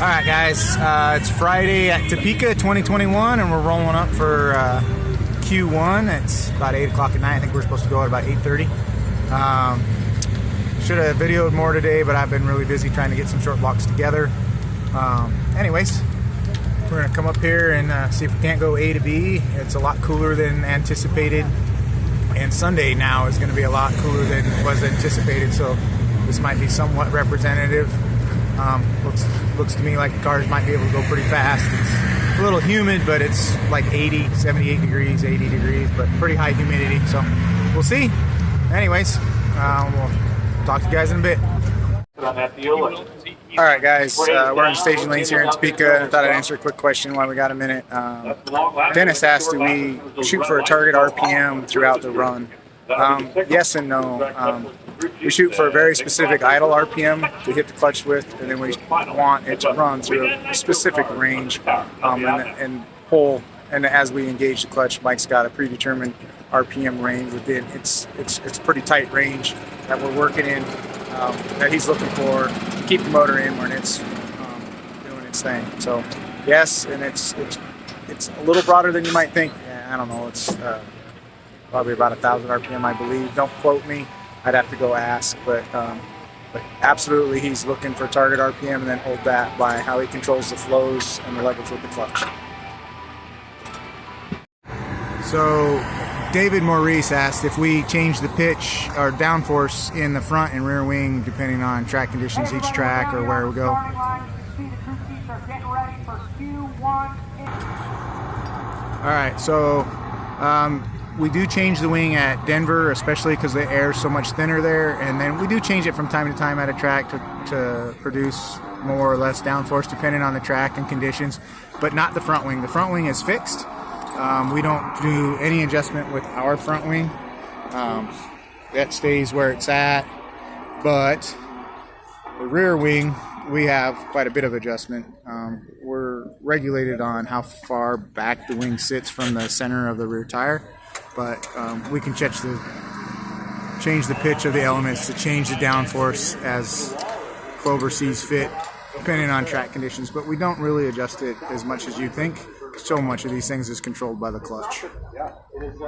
Alright guys, it's Friday at Topeka 2021 and we're rolling up for Q1. It's about 8 o'clock at night. I think we're supposed to go at about 8:30. Should have videoed more today, but I've been really busy trying to get some short blocks together. Anyways, we're going to come up here and see if we can't go A to B. It's a lot cooler than anticipated, and Sunday now is going to be a lot cooler than was anticipated, so this might be somewhat representative. Looks to me like the cars might be able to go pretty fast. It's a little humid, but it's like 80, 78 degrees, 80 degrees, but pretty high humidity, so we'll see. Anyways, we'll talk to you guys in a bit. Alright guys, we're in staging lanes here in Topeka. I thought I'd answer a quick question while we got a minute. Dennis asked, do we shoot for a target RPM throughout the run? Yes and no. We shoot for a very specific idle RPM to hit the clutch with, and then we want it to run through a specific range and pull. And as we engage the clutch, Mike's got a predetermined RPM range within. It's pretty tight range that we're working in, that he's looking for to keep the motor in when it's doing its thing. So yes, and it's a little broader than you might think. I don't know. It's probably about 1,000 RPM, I believe. Don't quote me. I'd have to go ask, but absolutely he's looking for target RPM and then hold that by how he controls the flows and the levels with the clutch. So David Maurice asked if we change the pitch or downforce in the front and rear wing depending on track conditions, each track or where we go. Alright, so we do change the wing at Denver, especially because the air is so much thinner there, and then we do change it from time to time at a track to produce more or less downforce depending on the track and conditions, but not the front wing. The front wing is fixed. We don't do any adjustment with our front wing. That stays where it's at, but the rear wing, we have quite a bit of adjustment. We're regulated on how far back the wing sits from the center of the rear tire, but we can change the pitch of the elements to change the downforce as Clover sees fit, depending on track conditions, but we don't really adjust it as much as you think. So much of these things is controlled by the clutch. Yeah, it is.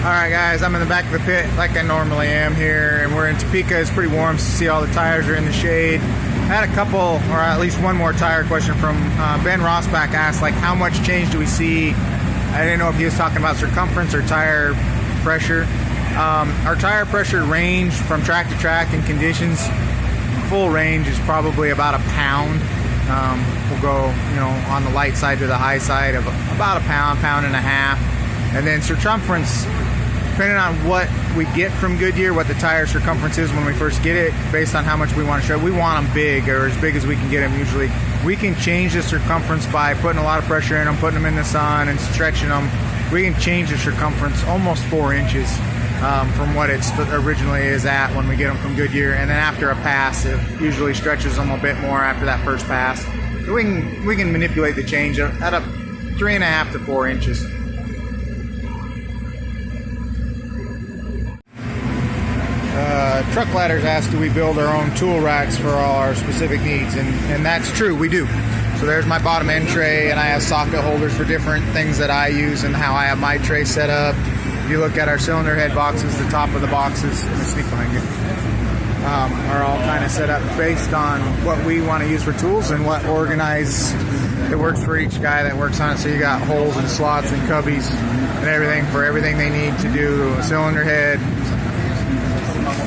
Alright guys, I'm in the back of the pit like I normally am here, and we're in Topeka. It's pretty warm, so you see all the tires are in the shade. I had a couple, or at least one more tire question from Ben Rossback. Asked like how much change do we see. I didn't know if he was talking about circumference or tire pressure. Our tire pressure range from track to track and conditions, full range is probably about a pound. We'll go, on the light side to the high side of about a pound, pound and a half. And then circumference, depending on what we get from Goodyear, what the tire circumference is when we first get it, based on how much we want to show. We want them big, or as big as we can get them usually. We can change the circumference by putting a lot of pressure in them, putting them in the sun and stretching them. We can change the circumference almost 4 inches from what it originally is at when we get them from Goodyear. And then after a pass, it usually stretches them a bit more after that first pass. So we can manipulate the change at a 3.5 to 4 inches. Truck Ladders asked, do we build our own tool racks for all our specific needs? And that's true, we do. So there's my bottom end tray, and I have socket holders for different things that I use and how I have my tray set up. If you look at our cylinder head boxes, the top of the boxes, let me sneak behind you, are all kind of set up based on what we want to use for tools and what organized it works for each guy that works on it. So you got holes and slots and cubbies and everything for everything they need to do a cylinder head,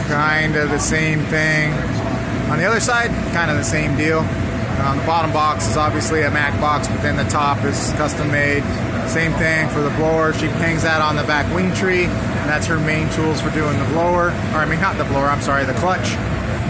kind of the same thing. On the other side, kind of the same deal. The bottom box is obviously a Mac box, but then the top is custom made. Same thing for the blower. She hangs that on the back wing tree, and that's her main tools for doing the blower. Or I mean, not the blower, I'm sorry, the clutch.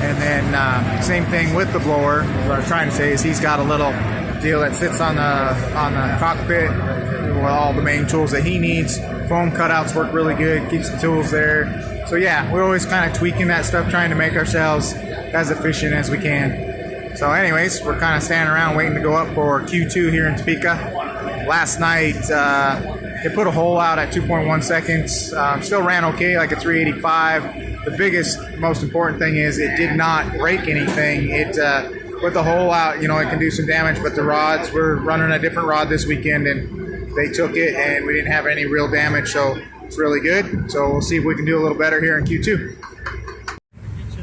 And then same thing with the blower. What I was trying to say is he's got a little deal that sits on the cockpit with all the main tools that he needs. Foam cutouts work really good, keeps the tools there. So yeah, we're always kind of tweaking that stuff, trying to make ourselves as efficient as we can. So anyways, we're kind of standing around waiting to go up for Q2 here in Topeka. Last night, it put a hole out at 2.1 seconds. Still ran okay, like a 385. The biggest, most important thing is it did not break anything. It put the hole out, you know, it can do some damage, but the rods, we're running a different rod this weekend, and they took it, and we didn't have any real damage, so it's really good. So we'll see if we can do a little better here in Q2.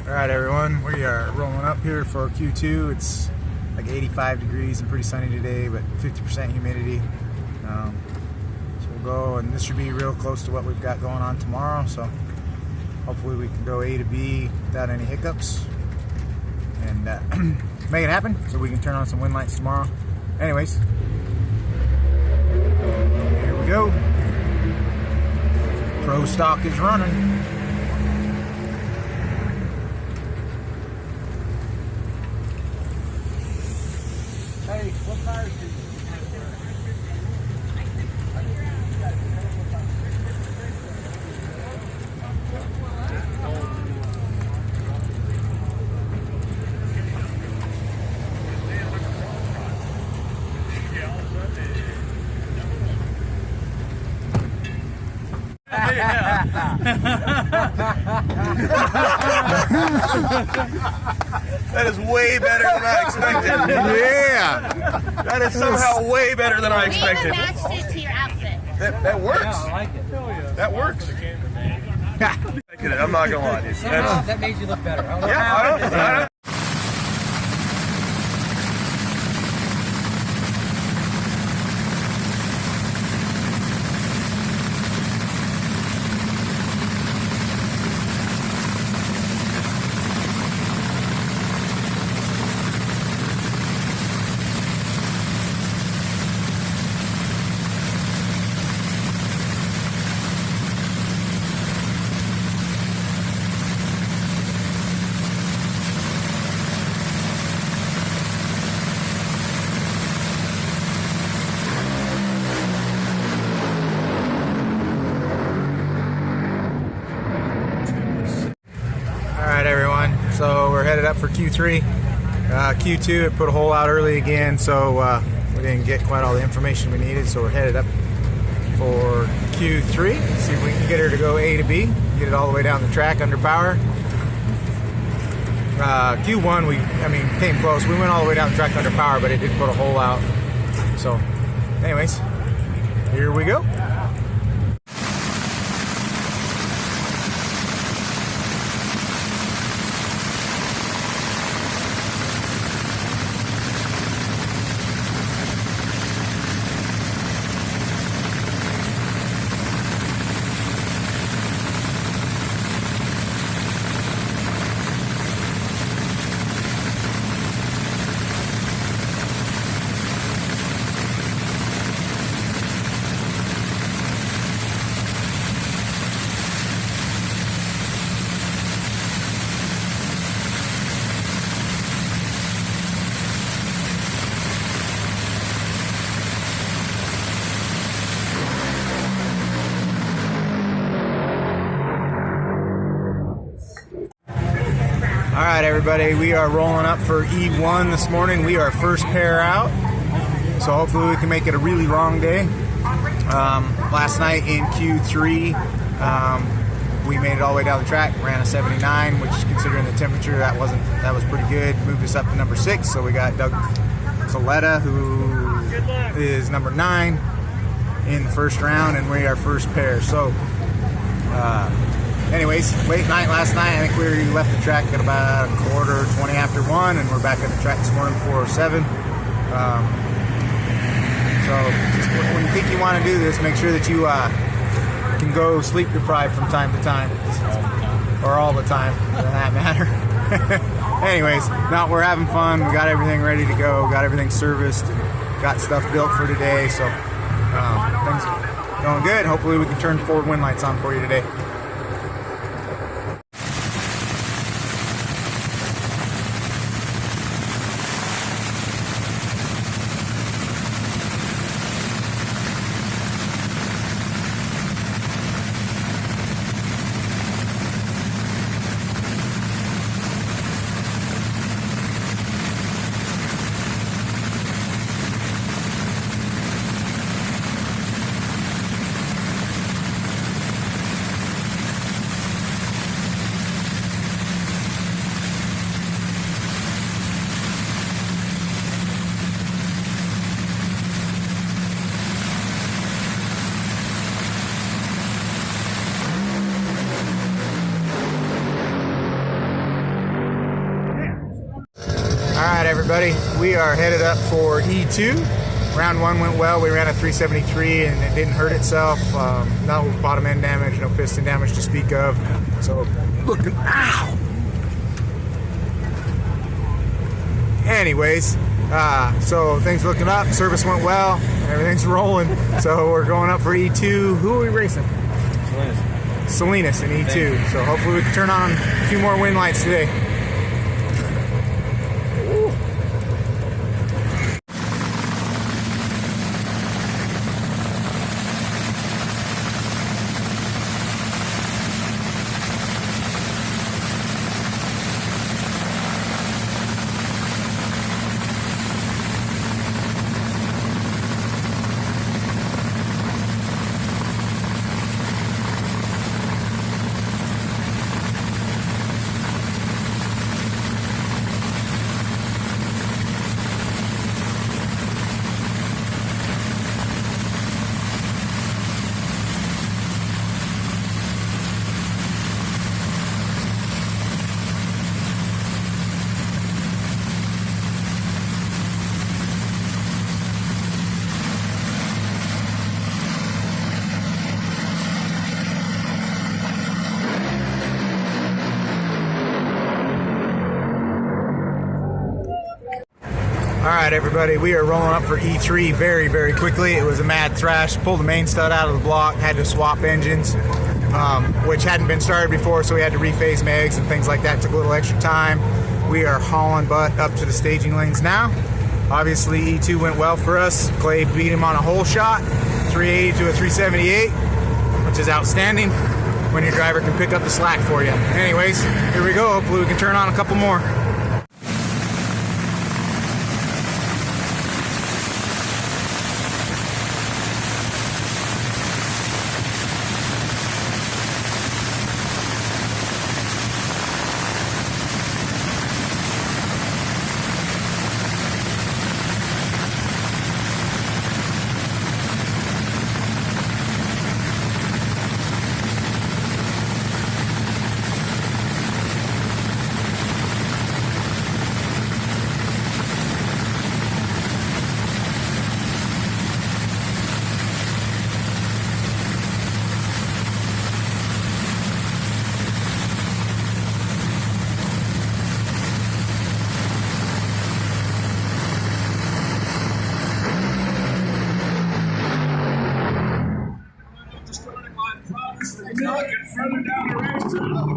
All right, everyone, we are rolling up here for Q2. It's like 85 degrees and pretty sunny today, but 50% humidity. So we'll go, and this should be real close to what we've got going on tomorrow. So hopefully we can go A to B without any hiccups and make it happen so we can turn on some wind lights tomorrow. Anyways, here we go. Pro stock is running. Hey, what tires do you have there? That is way better than I expected. Yeah! That is somehow way better than I expected. Matched it to your outfit. That works. Yeah, I like it. That works. I'm not gonna lie, dude. That made you look better. Yeah, I don't. Alright, everyone, so we're headed up for Q3. Q2, it put a hole out early again, so we didn't get quite all the information we needed, so we're headed up for Q3. See if we can get her to go A to B, get it all the way down the track under power. Q1, we came close. We went all the way down the track under power, but it did put a hole out. So, anyways, here we go. Alright, everybody, we are rolling up for E1 this morning. We are first pair out, so hopefully we can make it a really long day. Last night in Q3, we made it all the way down the track, ran a 79, which considering the temperature, that was pretty good. Moved us up to number 6, so we got Doug Coletta, who is number 9 in the first round, and we are first pair. So anyways, late night last night. I think we left the track at about 20 after 1, and we're back at the track this morning 4:07. So just when you think you want to do this, make sure that you can go sleep deprived from time to time. or all the time, for that matter. Anyways, no, we're having fun. We got everything ready to go. Got everything serviced. And got stuff built for today. So things are going good. Hopefully we can turn forward wind lights on for you today. Alright everybody, we are headed up for E2. Round 1 went well. We ran a 373 and it didn't hurt itself. No bottom end damage, no piston damage to speak of. So, looking, ow! Anyways, so things looking up, service went well, everything's rolling. So we're going up for E2. Who are we racing? Salinas in E2. So hopefully we can turn on a few more wind lights today. Alright everybody, we are rolling up for E3 very, very quickly. It was a mad thrash. Pulled the main stud out of the block, had to swap engines, which hadn't been started before, so we had to rephase megs and things like that. Took a little extra time. We are hauling butt up to the staging lanes now. Obviously E2 went well for us. Clay beat him on a hole shot, 380 to a 378, which is outstanding when your driver can pick up the slack for you. Anyways, here we go. Hopefully we can turn on a couple more.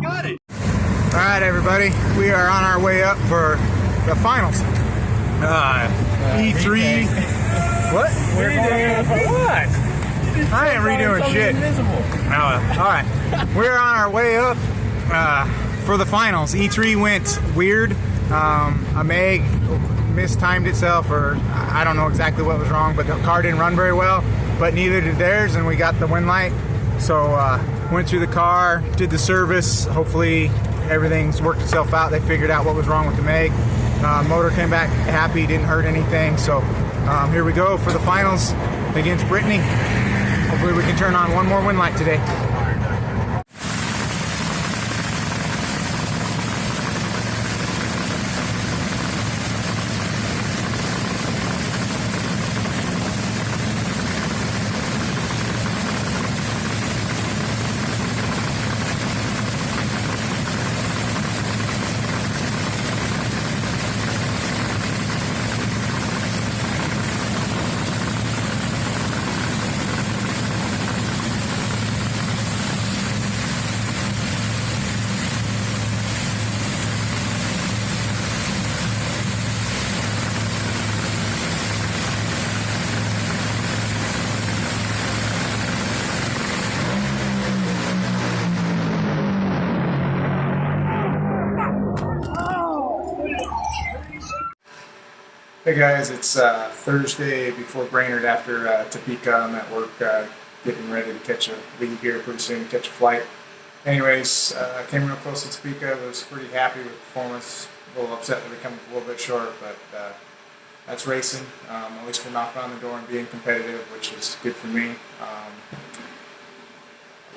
Got it. All right, everybody, we are on our way up for the finals. E3. What? What? I ain't redoing shit. All right, we're on our way up for the finals. E3 went weird. A meg mistimed itself, or I don't know exactly what was wrong, but the car didn't run very well. But neither did theirs, and we got the wind light. So went through the car, did the service. Hopefully everything's worked itself out. They figured out what was wrong with the meg. Motor came back happy, didn't hurt anything. So here we go for the finals against Brittany. Hopefully we can turn on one more wind light today. Hey guys, it's Thursday before Brainerd after Topeka. I'm at work getting ready to catch a leave here pretty soon to catch a flight. Anyways, came real close to Topeka. Was pretty happy with the performance. A little upset that we come a little bit short, but that's racing. At least we're knocking on the door and being competitive, which is good for me.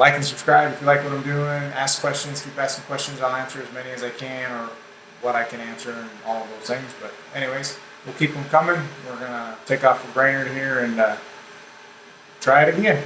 Like and subscribe if you like what I'm doing. Ask questions, keep asking questions. I'll answer as many as I can or what I can answer and all of those things. But anyways, we'll keep them coming. We're going to take off for Brainerd here and try it again.